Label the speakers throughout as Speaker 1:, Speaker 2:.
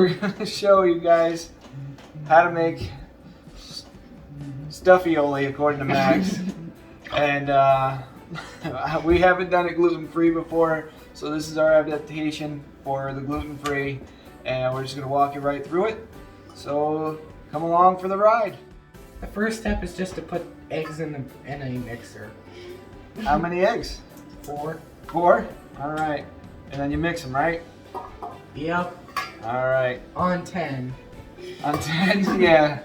Speaker 1: we're gonna show you guys how to make Struffoli according to Max. And we haven't done it gluten-free before, so this is our adaptation for the gluten-free, and we're just gonna walk you right through it. So come along for the ride.
Speaker 2: The first step is just to put eggs in a mixer.
Speaker 1: How many eggs?
Speaker 2: 4.
Speaker 1: 4? All right. And then you mix them, right?
Speaker 2: Yep.
Speaker 1: All right.
Speaker 2: On 10.
Speaker 1: On 10? Yeah.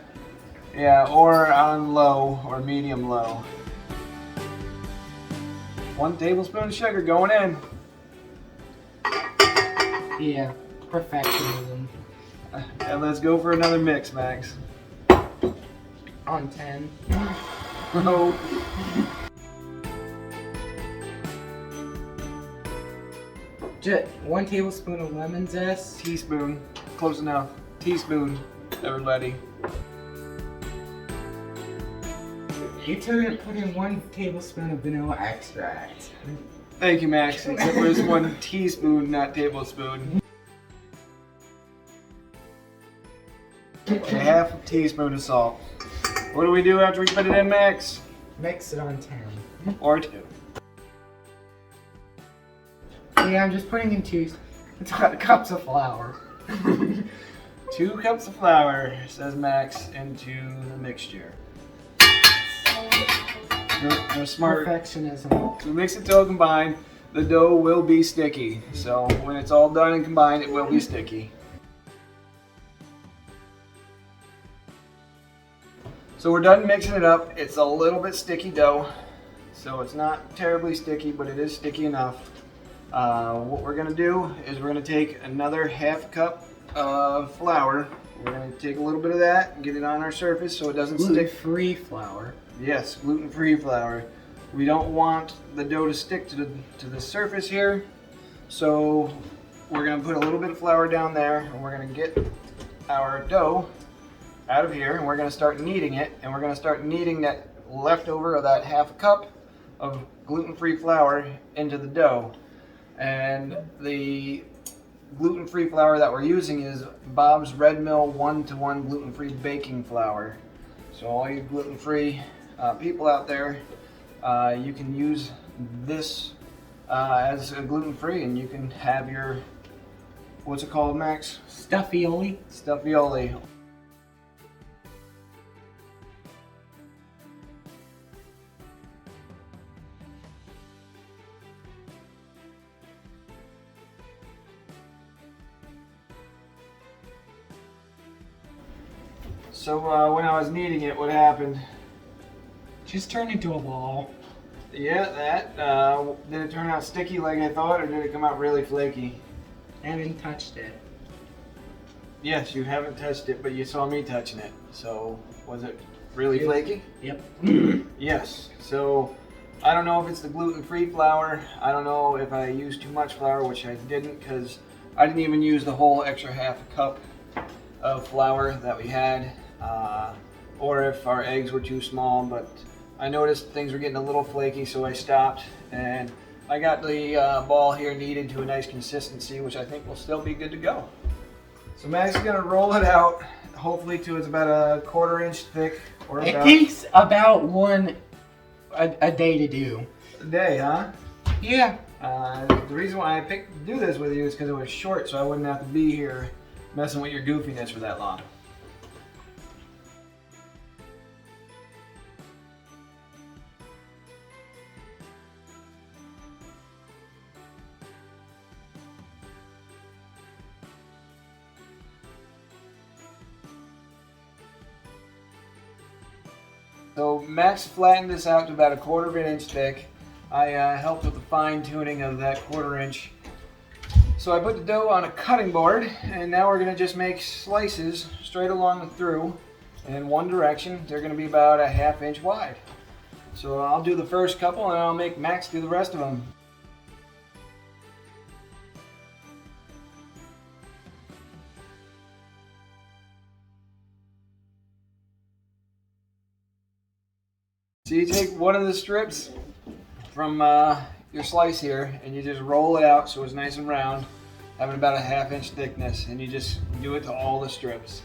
Speaker 1: Yeah, or on low or medium low. 1 tablespoon of sugar going in.
Speaker 2: Yeah, perfectionism.
Speaker 1: And let's go for another mix, Max.
Speaker 2: On 10.
Speaker 1: No.
Speaker 2: 1 tablespoon of lemon zest.
Speaker 1: Teaspoon. Close enough. Teaspoon, everybody.
Speaker 2: You took put in 1 tablespoon of vanilla extract.
Speaker 1: Thank you, Max. It was 1 teaspoon, not tablespoon. And a half a teaspoon of salt. What do we do after we put it in, Max?
Speaker 2: Mix it on 10.
Speaker 1: Or 2.
Speaker 2: Yeah, I'm just putting in 2 cups of flour.
Speaker 1: 2 cups of flour, says Max, into the mixture. You're smart.
Speaker 2: Perfectionism.
Speaker 1: So mix it till combined. The dough will be sticky. So when it's all done and combined, it will be sticky. So we're done mixing it up. It's a little bit sticky dough. So it's not terribly sticky, but it is sticky enough. What we're gonna do is we're gonna take another half cup of flour. We're gonna take a little bit of that and get it on our surface so it doesn't stick.
Speaker 2: Gluten-free flour.
Speaker 1: Yes, gluten-free flour. We don't want the dough to stick to the surface here, so we're gonna put a little bit of flour down there, and we're gonna get our dough out of here, and we're gonna start kneading it, and we're gonna start kneading that leftover of that half a cup of gluten-free flour into the dough. And the gluten-free flour that we're using is Bob's Red Mill 1-to-1 gluten-free baking flour. So all you gluten-free people out there, you can use this as a gluten-free, and you can have your, what's it called, Max?
Speaker 2: Struffoli.
Speaker 1: Struffoli. So when I was kneading it, what happened?
Speaker 2: Just turn into a ball.
Speaker 1: Yeah, that. Did it turn out sticky like I thought, or did it come out really flaky?
Speaker 2: I haven't touched it.
Speaker 1: Yes, you haven't touched it, but you saw me touching it. So was it really flaky?
Speaker 2: Yep.
Speaker 1: Yes. So I don't know if it's the gluten-free flour. I don't know if I used too much flour, which I didn't, because I didn't even use the whole extra half a cup of flour that we had. Or if our eggs were too small, but I noticed things were getting a little flaky, so I stopped, and I got the ball here kneaded to a nice consistency, which I think will still be good to go. So Max is gonna roll it out, hopefully to it's about a 1/4 inch thick, or
Speaker 2: It
Speaker 1: about
Speaker 2: takes about a day to do.
Speaker 1: a day, huh?
Speaker 2: Yeah.
Speaker 1: The reason why I picked to do this with you is because it was short, so I wouldn't have to be here messing with your goofiness for that long. So Max flattened this out to about a 1/4 inch thick. I helped with the fine tuning of that 1/4 inch. So I put the dough on a cutting board, and now we're gonna just make slices straight along through in one direction. They're gonna be about a 1/2 inch wide. So I'll do the first couple, and I'll make Max do the rest of them. So you take one of the strips from your slice here, and you just roll it out so it's nice and round. having about a 1/2 inch thickness, and you just do it to all the strips.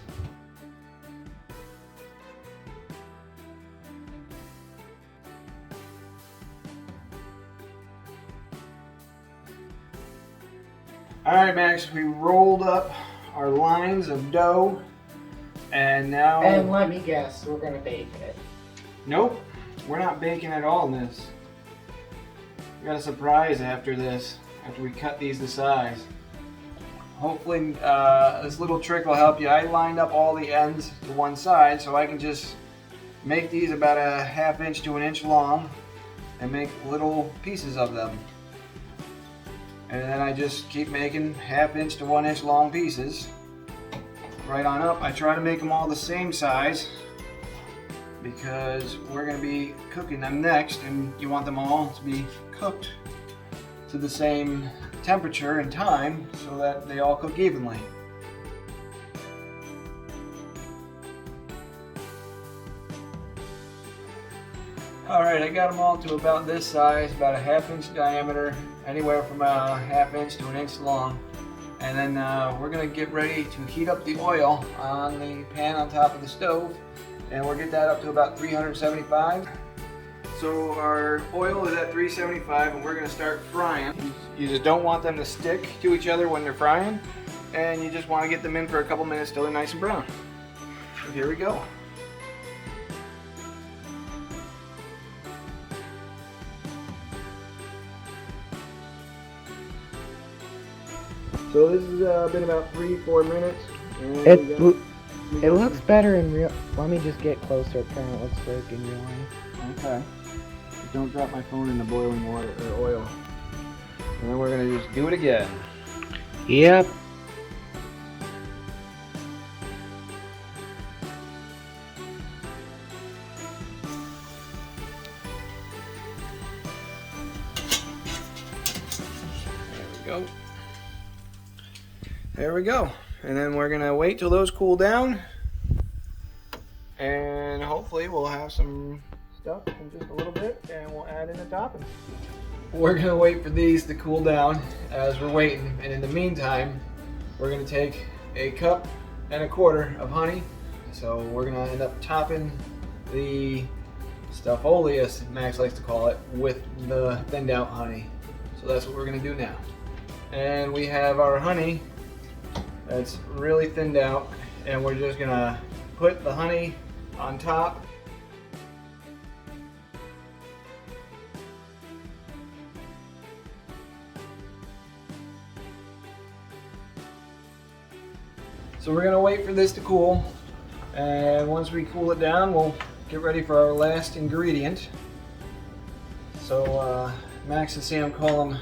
Speaker 1: Alright Max, we rolled up our lines of dough, and now...
Speaker 2: And let me guess, we're gonna bake it.
Speaker 1: Nope, we're not baking at all in this. We got a surprise after this, after we cut these to size. Hopefully this little trick will help you. I lined up all the ends to one side so I can just make these about a 1/2 inch to 1 inch long and make little pieces of them. And then I just keep making 1/2 inch to 1 inch long pieces right on up. I try to make them all the same size because we're going to be cooking them next, and you want them all to be cooked to the same temperature and time so that they all cook evenly. Alright, I got them all to about this size, about a 1/2 inch diameter, anywhere from a 1/2 inch to 1 inch long. And then we're going to get ready to heat up the oil on the pan on top of the stove, and we'll get that up to about 375. So our oil is at 375 and we're going to start frying. You just don't want them to stick to each other when they're frying, and you just want to get them in for a couple minutes till they're nice and brown. So here we go. So this has been about 3-4 minutes. And
Speaker 2: It looks better in real. Let me just get closer. Kind of looks like in real life.
Speaker 1: Okay. Don't drop my phone in the boiling water or oil. And then we're gonna just do it again.
Speaker 2: Yep.
Speaker 1: There we go. There we go. And then we're gonna wait till those cool down, and hopefully we'll have some stuff in just a little bit, and we'll add in the topping. We're gonna wait for these to cool down as we're waiting, and in the meantime we're gonna take 1.25 cups of honey. So we're gonna end up topping the Struffoli, as Max likes to call it, with the thinned out honey. So that's what we're gonna do now. And we have our honey that's really thinned out, and we're just gonna put the honey on top. So we're gonna wait for this to cool, and once we cool it down, we'll get ready for our last ingredient. So Max and Sam call them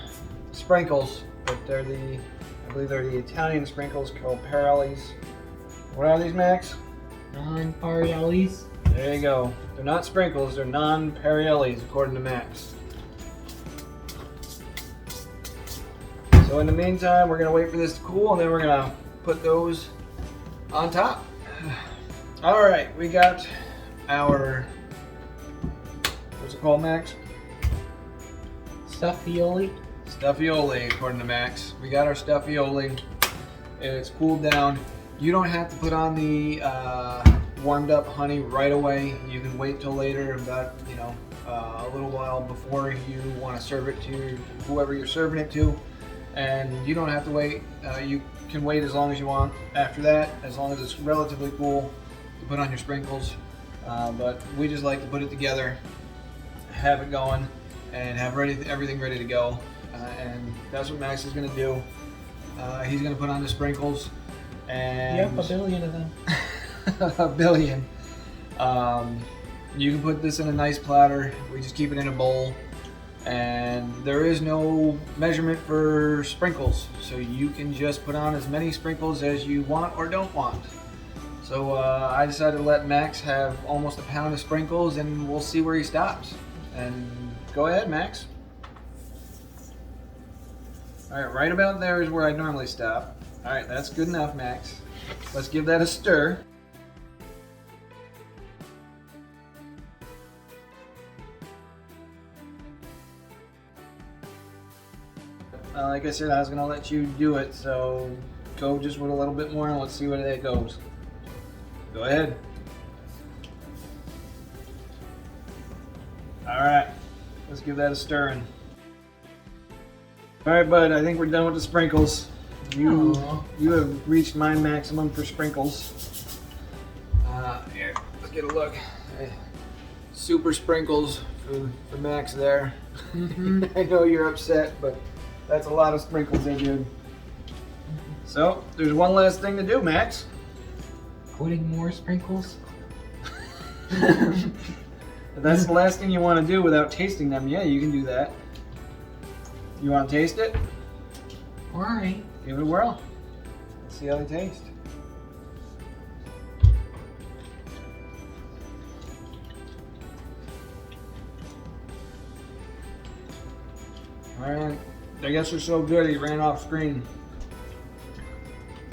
Speaker 1: sprinkles, but they're I believe they're the Italian sprinkles called Nonpariels. What are these, Max?
Speaker 2: Nonpariels.
Speaker 1: There you go. They're not sprinkles, they're Nonpariels according to Max. So in the meantime, we're gonna wait for this to cool, and then we're gonna put those on top. All right, we got our, what's it called, Max?
Speaker 2: Struffoli.
Speaker 1: Struffoli, according to Max. We got our Struffoli, and it's cooled down. You don't have to put on the warmed up honey right away. You can wait till later, about a little while before you want to serve it to whoever you're serving it to. And you don't have to wait. You can wait as long as you want after that, as long as it's relatively cool to put on your sprinkles. But we just like to put it together, have it going, and have everything ready to go. And that's what Max is going to do. He's going to put on the sprinkles. And
Speaker 2: Yep, 1 billion of them.
Speaker 1: 1 billion. You can put this in a nice platter. We just keep it in a bowl. And there is no measurement for sprinkles, so you can just put on as many sprinkles as you want or don't want. So I decided to let Max have almost 1 pound of sprinkles, and we'll see where he stops. And go ahead, Max. All right, right about there is where I normally stop. All right, that's good enough, Max. Let's give that a stir. like I said, I was gonna let you do it, so go just with a little bit more and let's see where that goes. Go ahead. Alright, let's give that a stirring. Alright, bud, I think we're done with the sprinkles. You have reached my maximum for sprinkles. Here, let's get a look. Super sprinkles for Max there. I know you're upset, but that's a lot of sprinkles there, dude. So, there's one last thing to do, Max.
Speaker 2: Putting more sprinkles?
Speaker 1: If that's the last thing you want to do without tasting them, yeah, you can do that. You want to taste it?
Speaker 2: Alright.
Speaker 1: Give it a whirl. Let's see how they taste. Alright. I guess they're so good it ran off screen.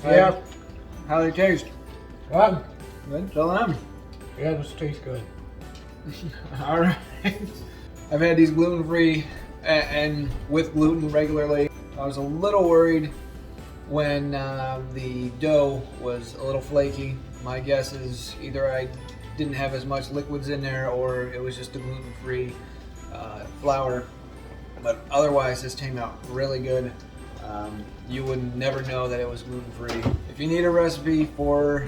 Speaker 2: Yeah.
Speaker 1: How they taste?
Speaker 2: Good.
Speaker 1: Good. Tell them.
Speaker 2: Yeah, this tastes good.
Speaker 1: Alright. I've had these gluten-free and with gluten regularly. I was a little worried when the dough was a little flaky. My guess is either I didn't have as much liquids in there or it was just a gluten-free flour. But otherwise, this came out really good. You would never know that it was gluten-free. If you need a recipe for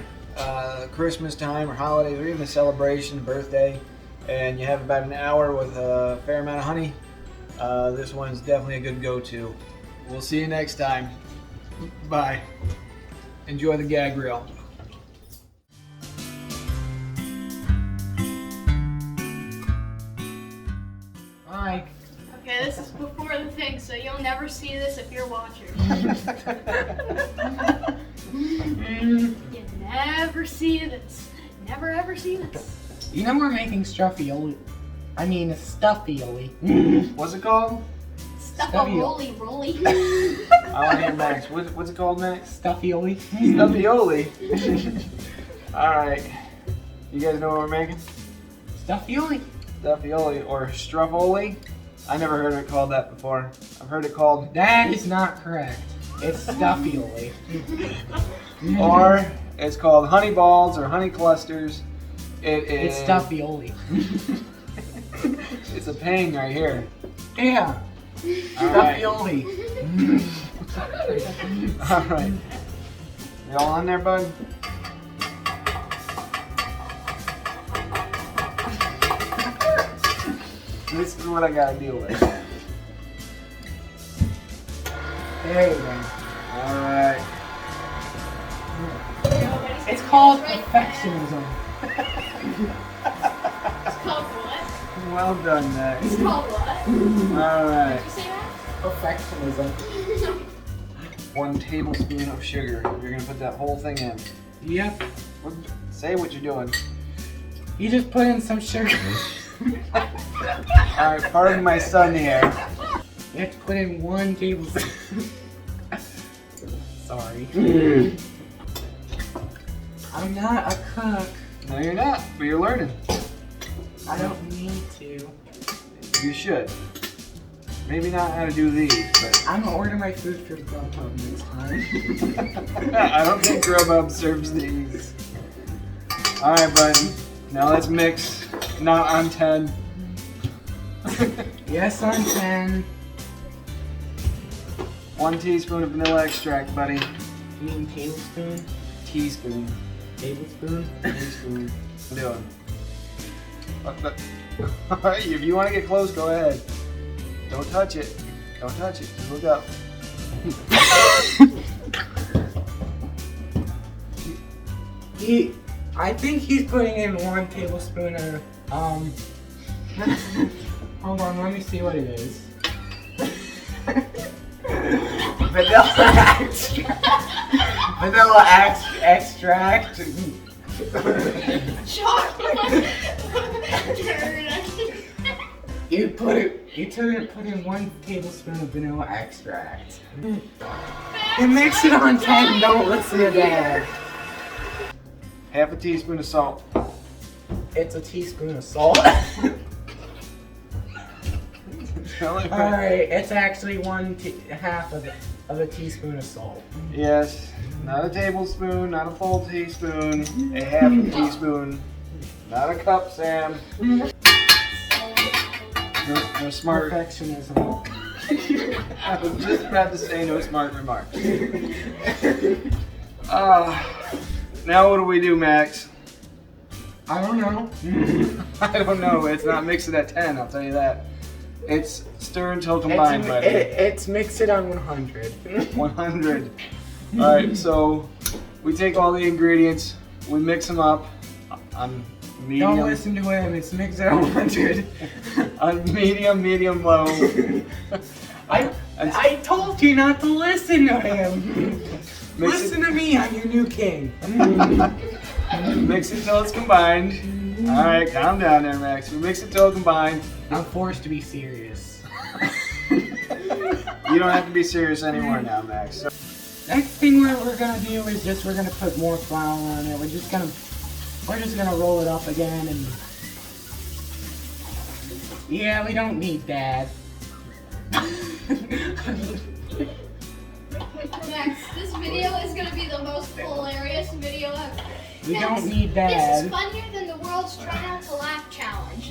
Speaker 1: Christmas time or holidays or even a celebration, birthday, and you have about an hour with a fair amount of honey, this one's definitely a good go-to. We'll see you next time. Bye. Enjoy the gag reel.
Speaker 2: Bye.
Speaker 3: Okay, this is before the thing, so you'll never see this if you're watching. You never see this. Never ever see this.
Speaker 2: You know we're making Struffoli. I mean, Stuffoli.
Speaker 1: What's it called?
Speaker 3: Stuff a roly roly.
Speaker 1: I want to hear Max. What's it called, Max?
Speaker 2: Stuffoli.
Speaker 1: Stuffioli. Alright. You guys know what we're making?
Speaker 2: Stuffoli.
Speaker 1: Stuffioli or Struffoli. I never heard it called that before. I've heard it called...
Speaker 2: That is not correct. It's Stuffoli.
Speaker 1: Or it's called honey balls or honey clusters.
Speaker 2: It's Stuffioli.
Speaker 1: It's a pain right here.
Speaker 2: Yeah. Stuffioli.
Speaker 1: Alright. You all on there, bud? This is what I gotta deal with.
Speaker 2: There you go.
Speaker 1: Alright.
Speaker 2: It's called perfectionism.
Speaker 3: It's called what?
Speaker 1: Well done, Max.
Speaker 3: It's called what?
Speaker 1: Alright.
Speaker 3: Did you say that?
Speaker 2: Perfectionism.
Speaker 1: 1 tablespoon of sugar. You're gonna put that whole thing in.
Speaker 2: Yep.
Speaker 1: Say what you're doing.
Speaker 2: You just put in some sugar.
Speaker 1: Alright, pardon my son here.
Speaker 2: You have to put in 1 tablespoon. Sorry. I'm not a cook.
Speaker 1: No, you're not, but you're learning.
Speaker 2: I don't need to.
Speaker 1: You should. Maybe not how to do these, but...
Speaker 2: I'm gonna order my food for Grubhub next time.
Speaker 1: I don't think Grubhub serves these. Alright, buddy. Now let's mix. Not on 10.
Speaker 2: Yes, on 10.
Speaker 1: 1 teaspoon of vanilla extract, buddy.
Speaker 2: You mean tablespoon?
Speaker 1: Teaspoon.
Speaker 2: Tablespoon?
Speaker 1: Teaspoon. What are you doing? Alright, if you want to get close, go ahead. Don't touch it. Don't touch it. Just look up.
Speaker 2: I think he's putting in 1 tablespoon of, hold on, let me see what it is. Vanilla extract.
Speaker 3: Chocolate.
Speaker 2: You put in 1 tablespoon of vanilla extract. You mix it on 10, don't listen to that.
Speaker 1: Half a teaspoon of salt.
Speaker 2: It's a teaspoon of salt. Alright, it's actually half of a teaspoon of salt.
Speaker 1: Yes, not a tablespoon, not a full teaspoon, a half a teaspoon, not a cup, Sam. No smart.
Speaker 2: Perfectionism.
Speaker 1: I was just about to say no smart remarks. Now what do we do, Max?
Speaker 2: I don't know.
Speaker 1: I don't know. It's not mix it at 10, I'll tell you that. It's stir until combined, buddy.
Speaker 2: It's mix it on 100.
Speaker 1: 100. Alright, so we take all the ingredients, we mix them up on medium.
Speaker 2: Don't listen to him, it's mix it on 100.
Speaker 1: On medium, low.
Speaker 2: I told you not to listen to him. Listen to me, I'm your new king.
Speaker 1: Mix it till it's combined. Alright, calm down there, Max. We mix it till it's combined.
Speaker 2: I'm forced to be serious.
Speaker 1: You don't have to be serious anymore now, Max. So,
Speaker 2: next thing we're gonna do is we're gonna put more flour on it. We're just gonna roll it up again and yeah, we don't need that.
Speaker 3: Max, this video is gonna be the most hilarious video ever.
Speaker 2: We
Speaker 3: Max,
Speaker 2: don't need
Speaker 3: This
Speaker 2: that.
Speaker 3: is funnier than the world's Try Not to Laugh challenge.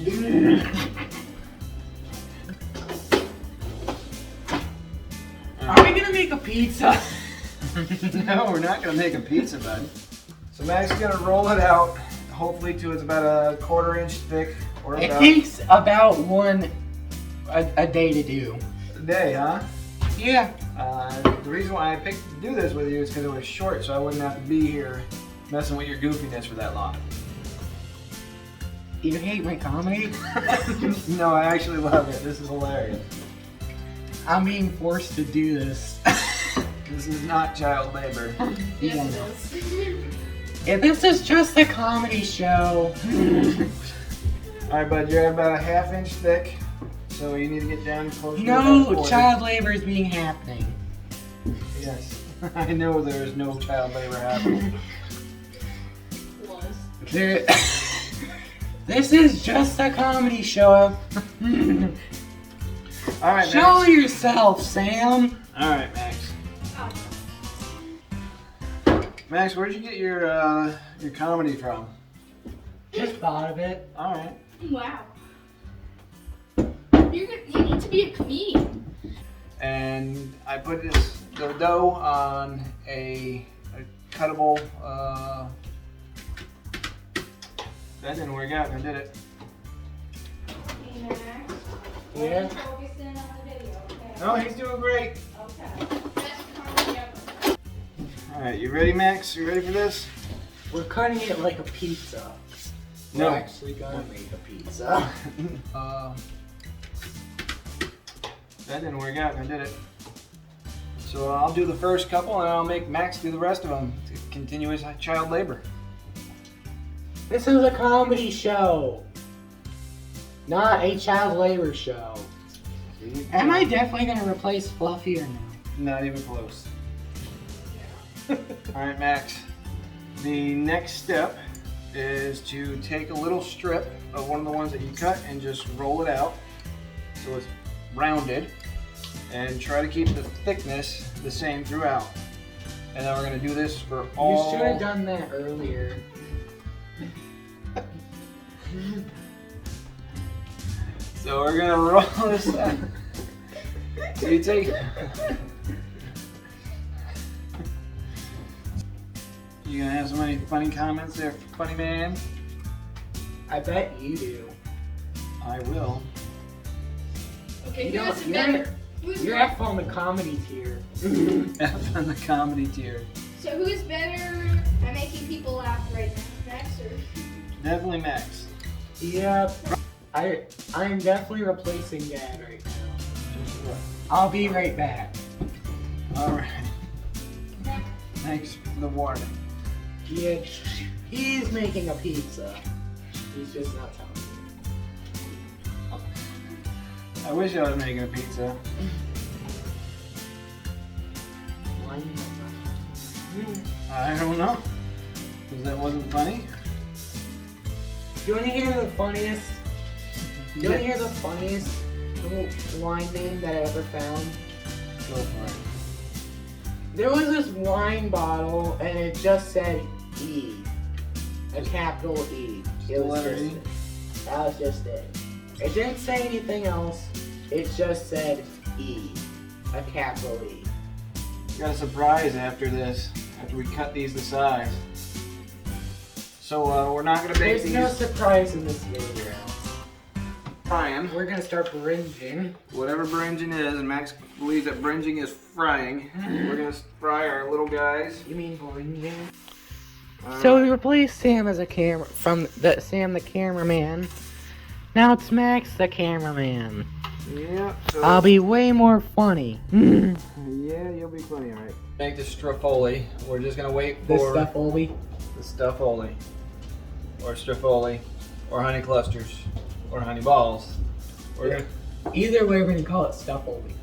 Speaker 2: Are we gonna make a pizza?
Speaker 1: no, we're not going to make a pizza, bud. So Max is going to roll it out, hopefully to it's about a 1/4 inch thick. Or
Speaker 2: It
Speaker 1: about
Speaker 2: takes about a day to do.
Speaker 1: a day, huh?
Speaker 2: Yeah.
Speaker 1: The reason why I picked to do this with you is because it was short, so I wouldn't have to be here messing with your goofiness for that long.
Speaker 2: You hate my comedy?
Speaker 1: No, I actually love it. This is hilarious.
Speaker 2: I'm being forced to do this.
Speaker 1: This is not child labor.
Speaker 3: Yes, it is.
Speaker 2: This is just a comedy show.
Speaker 1: Alright, bud, you're about a 1/2 inch thick, so you need to get down closer to
Speaker 2: No,
Speaker 1: about 1/4.
Speaker 2: child labor is being happening.
Speaker 1: Yes, I know there is no child labor happening.
Speaker 2: There, this is just a comedy show.
Speaker 1: Alright,
Speaker 2: Show
Speaker 1: Max.
Speaker 2: yourself, Sam.
Speaker 1: Alright, Max. Max, where'd you get your comedy from?
Speaker 2: Just thought of it.
Speaker 1: Alright.
Speaker 3: Wow. You need to be a comedian.
Speaker 1: And I put the dough on a cuttable that didn't work out, I did it.
Speaker 2: Yeah.
Speaker 1: No, he's doing great.
Speaker 3: Best comedy ever.
Speaker 1: Alright, you ready, Max? You ready for this?
Speaker 2: We're cutting it like a pizza.
Speaker 1: No.
Speaker 2: We're actually gonna make a pizza.
Speaker 1: That didn't work out, I did it. So I'll do the first couple and I'll make Max do the rest of them to continue his child labor.
Speaker 2: This is a comedy show, not a child labor show. Am I definitely gonna replace Fluffy or no?
Speaker 1: Not even close. Alright, Max. The next step is to take a little strip of one of the ones that you cut and just roll it out so it's rounded and try to keep the thickness the same throughout. And then we're going to do this for all...
Speaker 2: You should have done that earlier.
Speaker 1: So we're going to roll this out. So you take... You gonna have so many funny comments there, funny man?
Speaker 2: I bet you do.
Speaker 1: I will.
Speaker 3: Okay,
Speaker 2: You
Speaker 3: who's
Speaker 2: don't-
Speaker 3: better?
Speaker 2: You're F on the comedy tier.
Speaker 1: F on the comedy tier.
Speaker 3: So who's better at making people laugh right now? Max or?
Speaker 1: Definitely Max.
Speaker 2: Yep. I'm definitely replacing Dad right now. I'll be right back.
Speaker 1: Alright. Thanks for the warning.
Speaker 2: Yeah, he's making a pizza. He's just not telling me.
Speaker 1: I wish I was making a pizza.
Speaker 2: Why not?
Speaker 1: I don't know. Because that wasn't funny?
Speaker 2: Do you want to hear the funniest? Do you want to hear the funniest cool wine name that I ever found?
Speaker 1: Go for it.
Speaker 2: There was this wine bottle and it just said E. A capital E. It was
Speaker 1: Letter
Speaker 2: just
Speaker 1: E?
Speaker 2: it. That was just it. It didn't say anything else. It just said E. A capital E.
Speaker 1: Got a surprise after this, after we cut these to size. So we're not gonna bake
Speaker 2: There's
Speaker 1: these.
Speaker 2: no surprise in this video.
Speaker 1: Frying.
Speaker 2: We're gonna start bringing.
Speaker 1: Whatever bringing is, and Max believes that bringing is frying. We're gonna fry our little guys.
Speaker 2: You mean bringing?
Speaker 1: Uh,
Speaker 2: So we replaced Sam as a Sam the cameraman. Now it's Max the cameraman.
Speaker 1: Yeah. So,
Speaker 2: I'll be way more funny.
Speaker 1: Yeah, you'll be funny, alright. Make the Struffoli. We're just gonna wait
Speaker 2: The
Speaker 1: for
Speaker 2: Struffoli.
Speaker 1: the Struffoli, or Struffoli, or honey clusters, or honey balls. We're gonna,
Speaker 2: Either way, we're gonna call it Struffoli.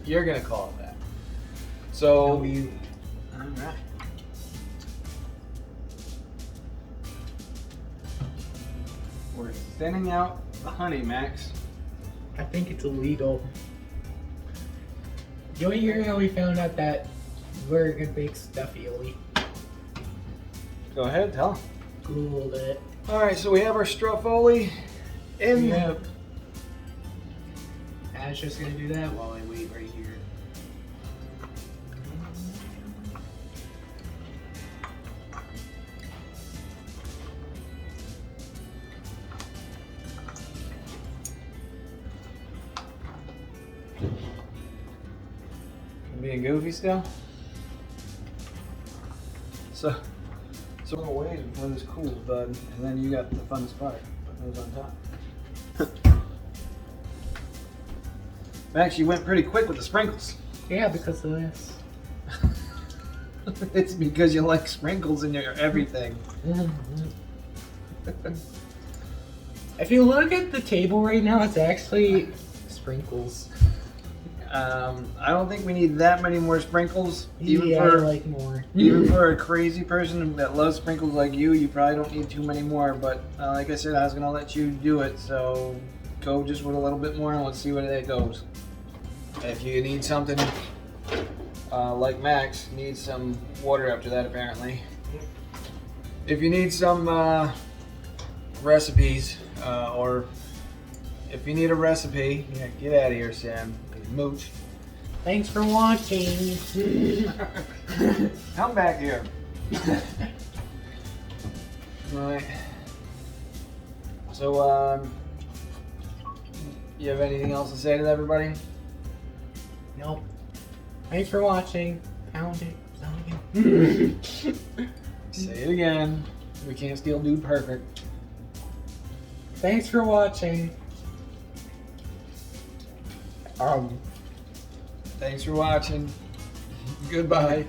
Speaker 1: you're gonna call it that. So,
Speaker 2: No, you.
Speaker 1: alright. We're thinning out the honey, Max.
Speaker 2: I think it's illegal. You want to hear how we found out that we're gonna bake Struffoli?
Speaker 1: Go ahead, tell 'em.
Speaker 2: Googled it.
Speaker 1: Alright, so we have our Struffoli in
Speaker 2: Yep. I was just gonna do that while I wait right here.
Speaker 1: being goofy still. So a little ways before this cools, bud, and then you got the funnest part, putting those on top. Max, you went pretty quick with the sprinkles.
Speaker 2: Yeah, because of this.
Speaker 1: It's because you like sprinkles in your everything.
Speaker 2: If you look at the table right now, it's actually sprinkles.
Speaker 1: I don't think we need that many more sprinkles. Even
Speaker 2: I
Speaker 1: for
Speaker 2: like more.
Speaker 1: even for a crazy person that loves sprinkles like you probably don't need too many more. But like I said, I was gonna let you do it, so go just with a little bit more and let's see where that goes. If you need something like Max needs some water after that, apparently. If you need some recipes or if you need a recipe, yeah, get out of here, Sam. Mooch.
Speaker 2: Thanks for watching.
Speaker 1: Come back here. Right. So, you have anything else to say to everybody?
Speaker 2: Nope. Thanks for watching. Pound it. Sound again.
Speaker 1: Say it again. We can't steal Dude Perfect.
Speaker 2: Thanks for watching.
Speaker 1: Thanks for watching. Goodbye.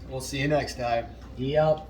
Speaker 1: We'll see you next time.
Speaker 2: Yep.